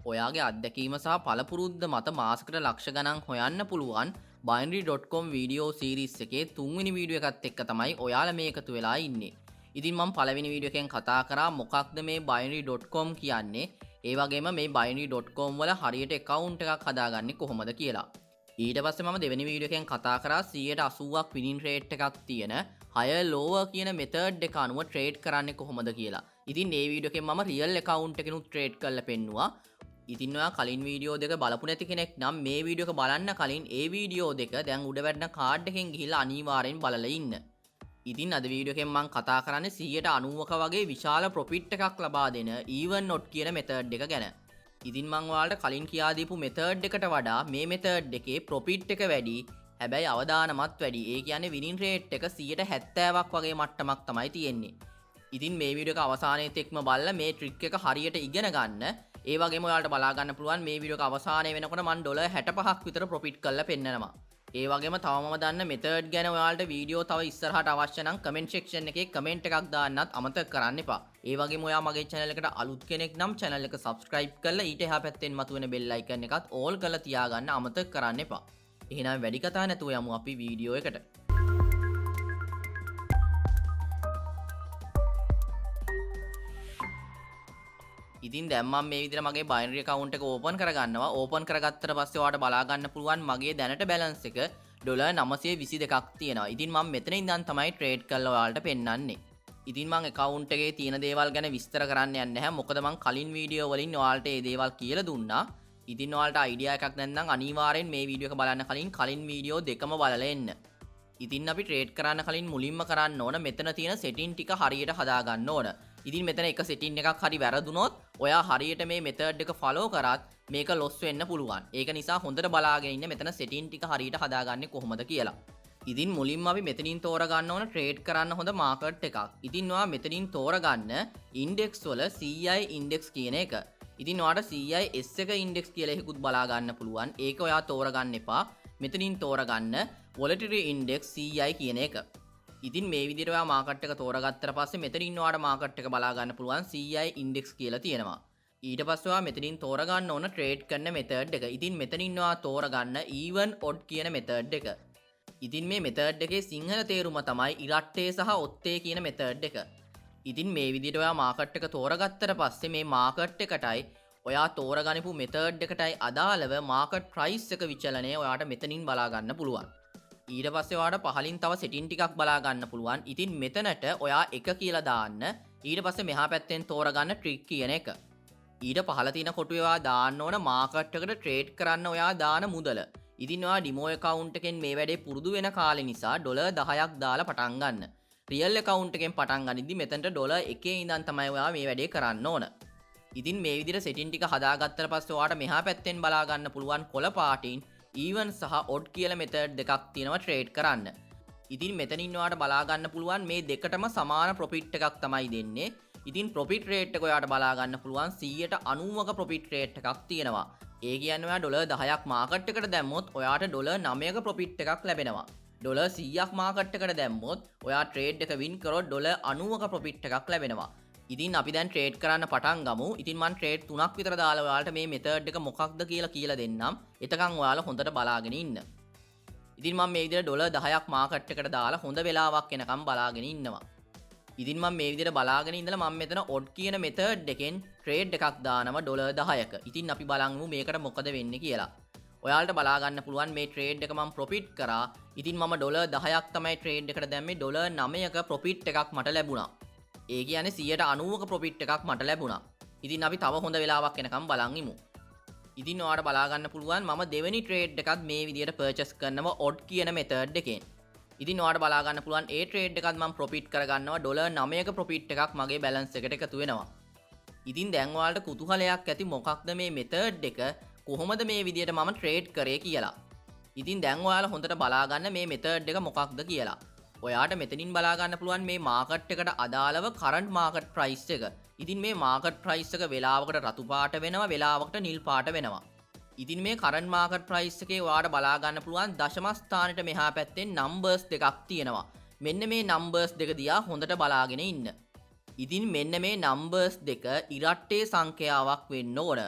ඔයාගේ අත්දැකීම සහ පළපුරුද්ද මත මාසකට ලක්ෂ ගණන් හොයන්න පුළුවන් binary.com වීඩියෝ සීරීස් එකේ 3 වෙනි වීඩියෝ එකත් එක්ක තමයි ඔයාලා මේ එකතු වෙලා ඉන්නේ. ඉතින් මම පළවෙනි වීඩියෝ එකෙන් කතා කරා මොකක්ද මේ binary.com කියන්නේ, ඒ වගේම මේ binary.com වල හරියට account එකක් හදාගන්නේ කොහොමද කියලා. ඊට පස්සේ මම දෙවෙනි වීඩියෝ එකෙන් කතා කරා 180ක් winning rate එකක් තියෙන higher lower කියන method එක අනුව trade කරන්නේ කොහොමද කියලා. ඉතින් මේ වීඩියෝ එකෙන් මම real account එකකිනුත් trade කරලා පෙන්නුවා. ඉතින් ඔයා කලින් වීඩියෝ දෙක බලපු නැති කෙනෙක් නම් මේ වීඩියෝ එක බලන්න කලින් ඒ වීඩියෝ දෙක දැන් උඩ වැටෙන කාඩ් එකෙන් ගිහිල්ලා අනිවාර්යෙන් බලලා ඉන්න. ඉතින් අද වීඩියෝ එකෙන් මම කතා කරන්නේ 190ක වගේ විශාල ප්‍රොෆිට් එකක් ලබා දෙන even not කියන method එක ගැන. ඉතින් මම ඔයාලට කලින් කියා දීපු method එකට වඩා මේ method එකේ ප්‍රොෆිට් එක වැඩි, හැබැයි අවදානමත් වැඩි. ඒ කියන්නේ winning rate එක 70%ක් වගේ මට්ටමක් තමයි තියෙන්නේ. ඉතින් මේ වීඩියෝ එක අවසානයේ තෙක්ම බලලා මේ ට්‍රික් එක හරියට ඉගෙන ගන්න. ඒ වගේම ඔයාලට බලා ගන්න පුළුවන් මේ වීඩියෝ එක අවසානයේ වෙනකොට මම $65ක් විතර ප්‍රොෆිට් කරලා පෙන්නනවා. ඒ වගේම තව මම දන්න මෙතඩ් ගැන ඔයාලට වීඩියෝ තව ඉස්සරහට අවශ්‍ය නම් කමෙන්ට් සෙක්ෂන් එකේ කමෙන්ට් එකක් දාන්නත් අමතක කරන්න එපා. ඒ වගේම ඔයා මගේ channel එකට අලුත් කෙනෙක් නම් channel එක subscribe කරලා ඊට එහා පැත්තෙන් මතුවෙන bell icon එකත් all කරලා තියාගන්න අමතක කරන්න එපා. එහෙනම් වැඩි කතා නැතුව යමු අපි වීඩියෝ එකට. ඉතින් දැන් මම මේ විදිහට මගේ binary account එක open කරගන්නවා. open කරගත්තට පස්සේ ඔයාලට බලා ගන්න පුළුවන් මගේ දැනට balance එක $922ක් තියෙනවා. ඉතින් මම මෙතන ඉඳන් තමයි trade කරලා ඔයාලට පෙන්නන්නේ. ඉතින් මම account එකේ තියෙන දේවල් ගැන විස්තර කරන්න යන්නේ නැහැ. මොකද මම කලින් වීඩියෝ වලින් ඔයාලට මේ දේවල් කියලා දුන්නා. ඉතින් ඔයාලට idea එකක් නැත්නම් අනිවාර්යෙන් මේ වීඩියෝ එක බලන්න කලින් වීඩියෝ දෙකම බලලා එන්න. ඉතින් අපි trade කරන්න කලින් මුලින්ම කරන්න ඕන මෙතන තියෙන setting ටික හරියට හදා ගන්න ඕන. ඉතින් මෙතන එක setting එකක් හරි වැරදුනොත් ඔයා හරියට මේ method එක follow කරත් මේක loss වෙන්න පුළුවන්. ඒක නිසා හොඳට බලාගෙන ඉන්න මෙතන setting ටික හරියට හදාගන්නේ කොහොමද කියලා. ඉතින් මුලින්ම අපි මෙතනින් තෝරගන්න ඕන trade කරන්න හොඳ market එකක්. ඉතින් ඔයා මෙතනින් තෝරගන්න index වල CI index කියන එක. ඉතින් ඔයාට CIS එක index කියලා එකකුත් බලා ගන්න පුළුවන්. ඒක ඔයා තෝරගන්න එපා. මෙතනින් තෝරගන්න volatility index CI කියන එක. ඉතින් මේ විදිහට ඔයා මාකට් එක තෝරගත්තට පස්සේ මෙතනින් ඔයාට මාකට් එක බලා ගන්න පුළුවන් CI index කියලා තියෙනවා. ඊට පස්සේ ඔයා මෙතනින් තෝරගන්න ඕන trade කරන method එක. ඉතින් මෙතනින් ඔයා තෝරගන්න even odd කියන method එක. ඉතින් මේ method එකේ සිංහල තේරුම තමයි ඉරට්ටේ සහ ඔත්තේ කියන method එක. ඉතින් මේ විදිහට ඔයා මාකට් එක තෝරගත්තට පස්සේ මේ මාකට් එකටයි ඔයා තෝරගනිපු method එකටයි අදාළව market price එක විචලනය ඔයාට මෙතනින් බලා ගන්න පුළුවන්. ඊට පස්සේ ඔයාට පහලින් තව setting ටිකක් බලා ගන්න පුළුවන්. ඉතින් මෙතනට ඔයා 1 කියලා දාන්න. ඊට පස්සේ මෙහා පැත්තෙන් තෝරගන්න trick කියන එක. ඊට පහල තියෙන කොටුවේ ඔයා දාන්න ඕන market එකට trade කරන්න ඔයා දාන මුදල. ඉතින් ඔයා demo account එකෙන් මේ වැඩේ පුරුදු වෙන කාලේ නිසා $10ක් දාලා පටන් ගන්න. real account එකෙන් පටන් ගනිද්දි මෙතනට $1 ඉඳන් තමයි ඔයා මේ වැඩේ කරන්න ඕන. ඉතින් මේ විදිහට setting ටික හදාගත්තට පස්සේ ඔයාට මෙහා පැත්තෙන් බලා ගන්න පුළුවන් කොළ පාටින් even සහ odd කියලා method දෙකක් තියෙනවා trade කරන්න. ඉතින් මෙතනින් ඔයාට බලා ගන්න පුළුවන් මේ දෙකටම සමාන profit එකක් තමයි දෙන්නේ. ඉතින් profit rate එක ඔයාට බලා ගන්න පුළුවන් 90ක profit rate එකක් තියෙනවා. ඒ කියන්නේ ඔයා $10ක් market එකට දැම්මොත් ඔයාට $9ක profit එකක් ලැබෙනවා. $100ක් market එකට දැම්මොත් ඔයා trade එක win කරොත් $90ක profit එකක් ලැබෙනවා. ඉතින් අපි දැන් trade කරන්න පටන් ගමු. ඉතින් මම trade 3ක් විතර දාලා ඔයාලට මේ method එක මොකක්ද කියලා දෙන්නම්. එතකන් ඔයාලා හොඳට බලාගෙන ඉන්න. ඉතින් මම මේ විදිහට $10ක් market එකට දාලා හොඳ වෙලාවක් එනකම් බලාගෙන ඉන්නවා. ඉතින් මම මේ විදිහට බලාගෙන ඉඳලා මම මෙතන odd කියන method එකෙන් trade එකක් දානවා $10ක. ඉතින් අපි බලමු මේකට මොකද වෙන්නේ කියලා. ඔයාලට බලා ගන්න පුළුවන් මේ trade එක මම profit කරා. ඉතින් මම $10ක් තමයි trade එකට දැම්මේ. $9ක profit එකක් මට ලැබුණා. ඒ කියන්නේ 90ක profit එකක් මට ලැබුණා. ඉතින් අපි තව හොඳ වෙලාවක් එනකම් බලන් ඉමු. ඉතින් ඔයාලට බලා ගන්න පුළුවන් මම දෙවෙනි trade එකත් මේ විදිහට purchase කරනවා odd කියන method එකෙන්. ඉතින් ඔයාලට බලා ගන්න පුළුවන් ඒ trade එකත් මම profit කරගන්නවා $9ක profit එකක් මගේ balance එකට එකතු වෙනවා. ඉතින් දැන් ඔයාලට කුතුහලයක් ඇති මොකක්ද මේ method එක කොහොමද මේ විදිහට මම trade කරේ කියලා. ඉතින් දැන් ඔයාලා හොඳට බලා ගන්න මේ method එක මොකක්ද කියලා. ඔයාට මෙතනින් බලා ගන්න පුළුවන් මේ මාකට් එකට අදාළව current market price එක. ඉතින් මේ market price එක වෙලාවකට රතු පාට වෙනවා, වෙලාවකට නිල් පාට වෙනවා. ඉතින් මේ current market price එකේ ඔයාට බලා ගන්න පුළුවන් දශම ස්ථානෙට මෙහා පැත්තෙන් numbers දෙකක් තියෙනවා. මෙන්න මේ numbers දෙක දිහා හොඳට බලාගෙන ඉන්න. ඉතින් මෙන්න මේ numbers දෙක ඉරට්ටේ සංඛ්‍යාවක් වෙන්න ඕන.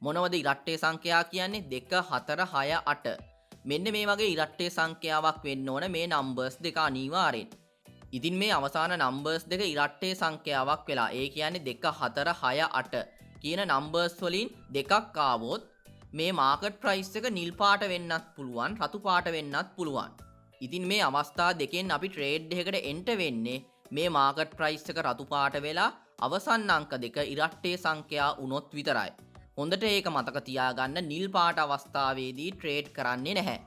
මොනවද ඉරට්ටේ සංඛ්‍යා කියන්නේ? 2 4 6 8. මෙන්න මේ වගේ ඉරට්ටේ සංඛ්‍යාවක් වෙන්න ඕන මේ නම්බර්ස් දෙක අනිවාර්යෙන්. ඉතින් මේ අවසාන නම්බර්ස් දෙක ඉරට්ටේ සංඛ්‍යාවක් වෙලා ඒ කියන්නේ 2 4 6 8 කියන නම්බර්ස් වලින් දෙකක් ආවොත් මේ මාකට් ප්‍රයිස් එක නිල් පාට වෙන්නත් පුළුවන් රතු පාට වෙන්නත් පුළුවන්. ඉතින් මේ අවස්ථා දෙකෙන් අපි ට්‍රේඩ් එකකට එන්ටර් වෙන්නේ මේ මාකට් ප්‍රයිස් එක රතු පාට වෙලා අවසන් අංක දෙක ඉරට්ටේ සංඛ්‍යා වුණොත් විතරයි. හොඳට ඒක මතක තියාගන්න නිල් පාට අවස්ථාවේදී ට්‍රේඩ් කරන්නේ නැහැ.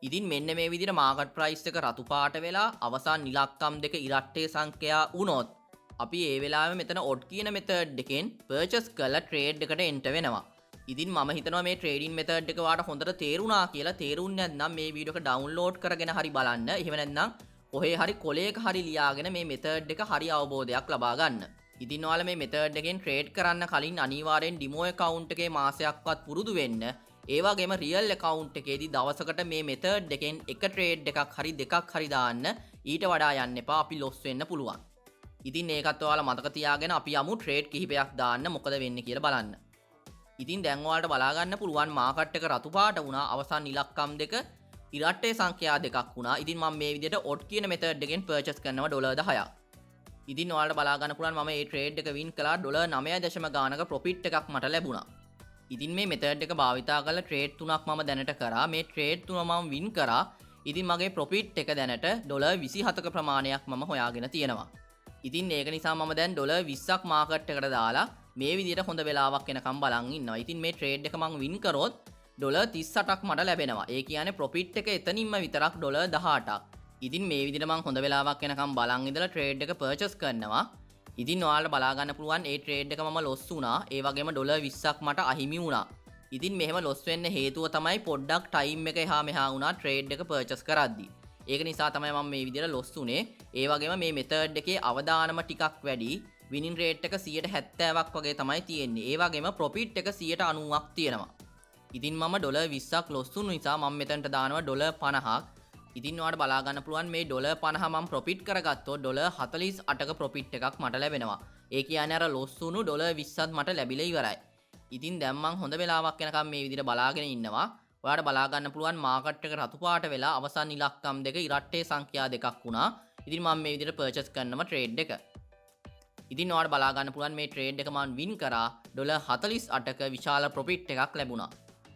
ඉතින් මෙන්න මේ විදිහට මාකට් ප්‍රයිස් එක රතු පාට වෙලා අවසන් ඉලක්කම් දෙක ඉරට්ටේ සංඛ්‍යා වුණොත් අපි ඒ වෙලාවෙ මෙතන ඔඩ් කියන මෙතඩ් එකෙන් පර්චේස් කරලා ට්‍රේඩ් එකට එන්ටර් වෙනවා. ඉතින් මම හිතනවා මේ ට්‍රේඩින් මෙතඩ් එක වාට හොඳට තේරුණා කියලා. තේරුන්නේ නැත්නම් මේ වීඩියෝ එක ඩවුන්ලෝඩ් කරගෙන හරි බලන්න. එහෙම නැත්නම් කොහේ හරි කොලයක හරි ලියාගෙන මේ මෙතඩ් එක හරි අවබෝධයක් ලබා ගන්න. ඉතින් ඔයාලා මේ මෙතඩ් එකෙන් ට්‍රේඩ් කරන්න කලින් අනිවාර්යෙන් ඩිමෝ account එකේ මාසයක්වත් පුරුදු වෙන්න. ඒ වගේම රියල් account එකේදී දවසකට මේ මෙතඩ් එකෙන් එක ට්‍රේඩ් එකක් හරි දෙකක් හරි දාන්න. ඊට වඩා යන්න එපා. අපි ලොස් වෙන්න පුළුවන්. ඉතින් ඒකත් ඔයාලා මතක තියාගෙන අපි යමු ට්‍රේඩ් කිහිපයක් දාන්න මොකද වෙන්නේ කියලා බලන්න. ඉතින් දැන් ඔයාලට බලා ගන්න පුළුවන් මාකට් එක රතු පාට වුණා අවසන් ඉලක්කම් දෙක ඉරට්ටේ සංඛ්‍යා දෙකක් වුණා. ඉතින් මම මේ විදිහට ඔඩ් කියන මෙතඩ් එකෙන් පර්චේස් කරනවා $10. ඉතින් ඔයාලට බලා ගන්න පුළුවන් මම මේ ට්‍රේඩ් එක වින් කළා $9 ගානක ප්‍රොෆිට් එකක් මට ලැබුණා. ඉතින් මේ මෙතඩ් එක භාවිතා කරලා ට්‍රේඩ් තුනක් මම දැනට කරා. මේ ට්‍රේඩ් තුන මම වින් කරා. ඉතින් මගේ ප්‍රොෆිට් එක දැනට $27ක ප්‍රමාණයක් මම හොයාගෙන තියෙනවා. ඉතින් ඒක නිසා මම දැන් $20ක් මාකට් එකට දාලා මේ විදිහට හොඳ වෙලාවක් එනකම් බලන් ඉන්නවා. ඉතින් මේ ට්‍රේඩ් එක මම වින් කරොත් $38ක් මට ලැබෙනවා. ඒ කියන්නේ ප්‍රොෆිට් එක එතනින්ම විතරක් $18ක්. ඉතින් මේ විදිහට මම හොඳ වෙලාවක් එනකම් බලන් ඉඳලා ට්‍රේඩ් එක පර්චේස් කරනවා. ඉතින් ඔයාලට බලා ගන්න පුළුවන් ඒ ට්‍රේඩ් එක මම ලොස් වුණා. ඒ වගේම $20ක් මට අහිමි වුණා. ඉතින් මෙහෙම ලොස් වෙන්න හේතුව තමයි පොඩ්ඩක් ටයිම් එක එහා මෙහා වුණා ට්‍රේඩ් එක පර්චේස් කරද්දී. ඒක නිසා තමයි මම මේ විදිහට ලොස් වුනේ. ඒ වගේම මේ මෙතඩ් එකේ අවදානම ටිකක් වැඩි. විනින් රේට් එක 70%ක් වගේ තමයි තියෙන්නේ. ඒ වගේම ප්‍රොෆිට් එක 90%ක් තියෙනවා. ඉතින් මම $20ක් ලොස් වුණු නිසා මම මෙතනට දානවා $50ක්. ඉතින් ඔයාලට බලා ගන්න පුළුවන් මේ $50 මම ප්‍රොෆිට් කරගත්තොත් $48ක ප්‍රොෆිට් එකක් මට ලැබෙනවා. ඒ කියන්නේ අර ලොස් වුණු $20ත් මට ලැබිලා ඉවරයි. ඉතින් දැන් මම හොඳ වෙලාවක් යනකම් මේ විදිහට බලාගෙන ඉන්නවා. ඔයාලට බලා ගන්න පුළුවන් මාකට් එක රතු පාට වෙලා අවසන් ඉලක්කම් දෙක ඉරට්ටේ සංඛ්‍යා දෙකක් වුණා. ඉතින් මම මේ විදිහට පර්චේස් කරනවා ට්‍රේඩ් එක. ඉතින් ඔයාලට බලා ගන්න පුළුවන් මේ ට්‍රේඩ් එක මම වින් කරා $48ක විශාල ප්‍රොෆිට් එකක් ලැබුණා.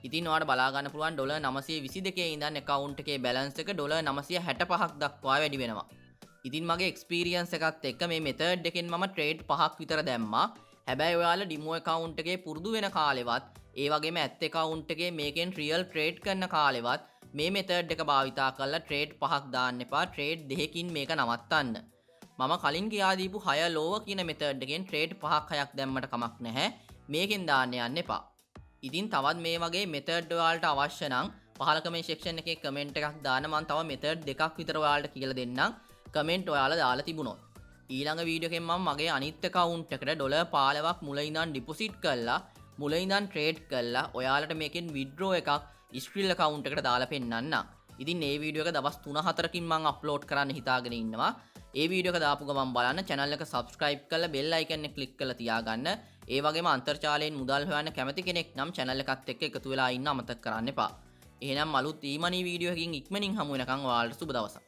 ඉතින් ඔයාලට බලා ගන්න පුළුවන් $922 ඉඳන් account එකේ balance එක $965ක් දක්වා වැඩි වෙනවා. ඉතින් මගේ experience එකත් එක්ක මේ method එකෙන් මම trade 5ක් විතර දැම්මා. හැබැයි ඔයාලා demo account එකේ පුරුදු වෙන කාලෙවත් ඒ වගේම ඇත් account එකේ මේකෙන් real trade කරන කාලෙවත් මේ method එක භාවිතා කරලා trade 5ක් දාන්න එපා. trade 2කින් මේක නවත්තන්න. මම කලින් කියා දීපු 6 lower කියන method එකෙන් trade 5ක් 6ක් දැම්මට කමක් නැහැ. මේකෙන් දාන්න යන්න එපා. ඉතින් තවත් මේ වගේ මෙතඩ් වලට අවශ්‍ය නම් පහල කමෙන්ට් සෙක්ෂන් එකේ කමෙන්ට් එකක් දාන්න. මම තව මෙතඩ් දෙකක් විතර ඔයාලට කියලා දෙන්නම්. කමෙන්ට් ඔයාලා දාලා තිබුණොත්. ඊළඟ වීඩියෝ එකෙන් මම මගේ අනිත් account එකට $15ක් මුල ඉඳන් ඩිපොසිට් කරලා මුල ඉඳන් ට්‍රේඩ් කරලා ඔයාලට මේකෙන් withdraw එකක් Skrill account එකට දාලා පෙන්නන්නම්. ඉතින් මේ වීඩියෝ එක දවස් 3-4කින් මම අප්ලෝඩ් කරන්න හිතාගෙන ඉන්නවා. ඒ වීඩියෝ එක දාපු ගමන් බලන්න channel එක subscribe කරලා bell icon එක click කරලා තියාගන්න. ඒ වගේම අන්තර්ජාලයෙන් මුදල් හොයන්න කැමති කෙනෙක් නම් channel එකත් එක්ක එකතු වෙලා ඉන්න අමතක කරන්න එපා. එහෙනම් අලුත් e-money වීඩියෝ එකකින් ඉක්මනින් හමු වෙනකන් ඔයාලට සුබ දවසක්.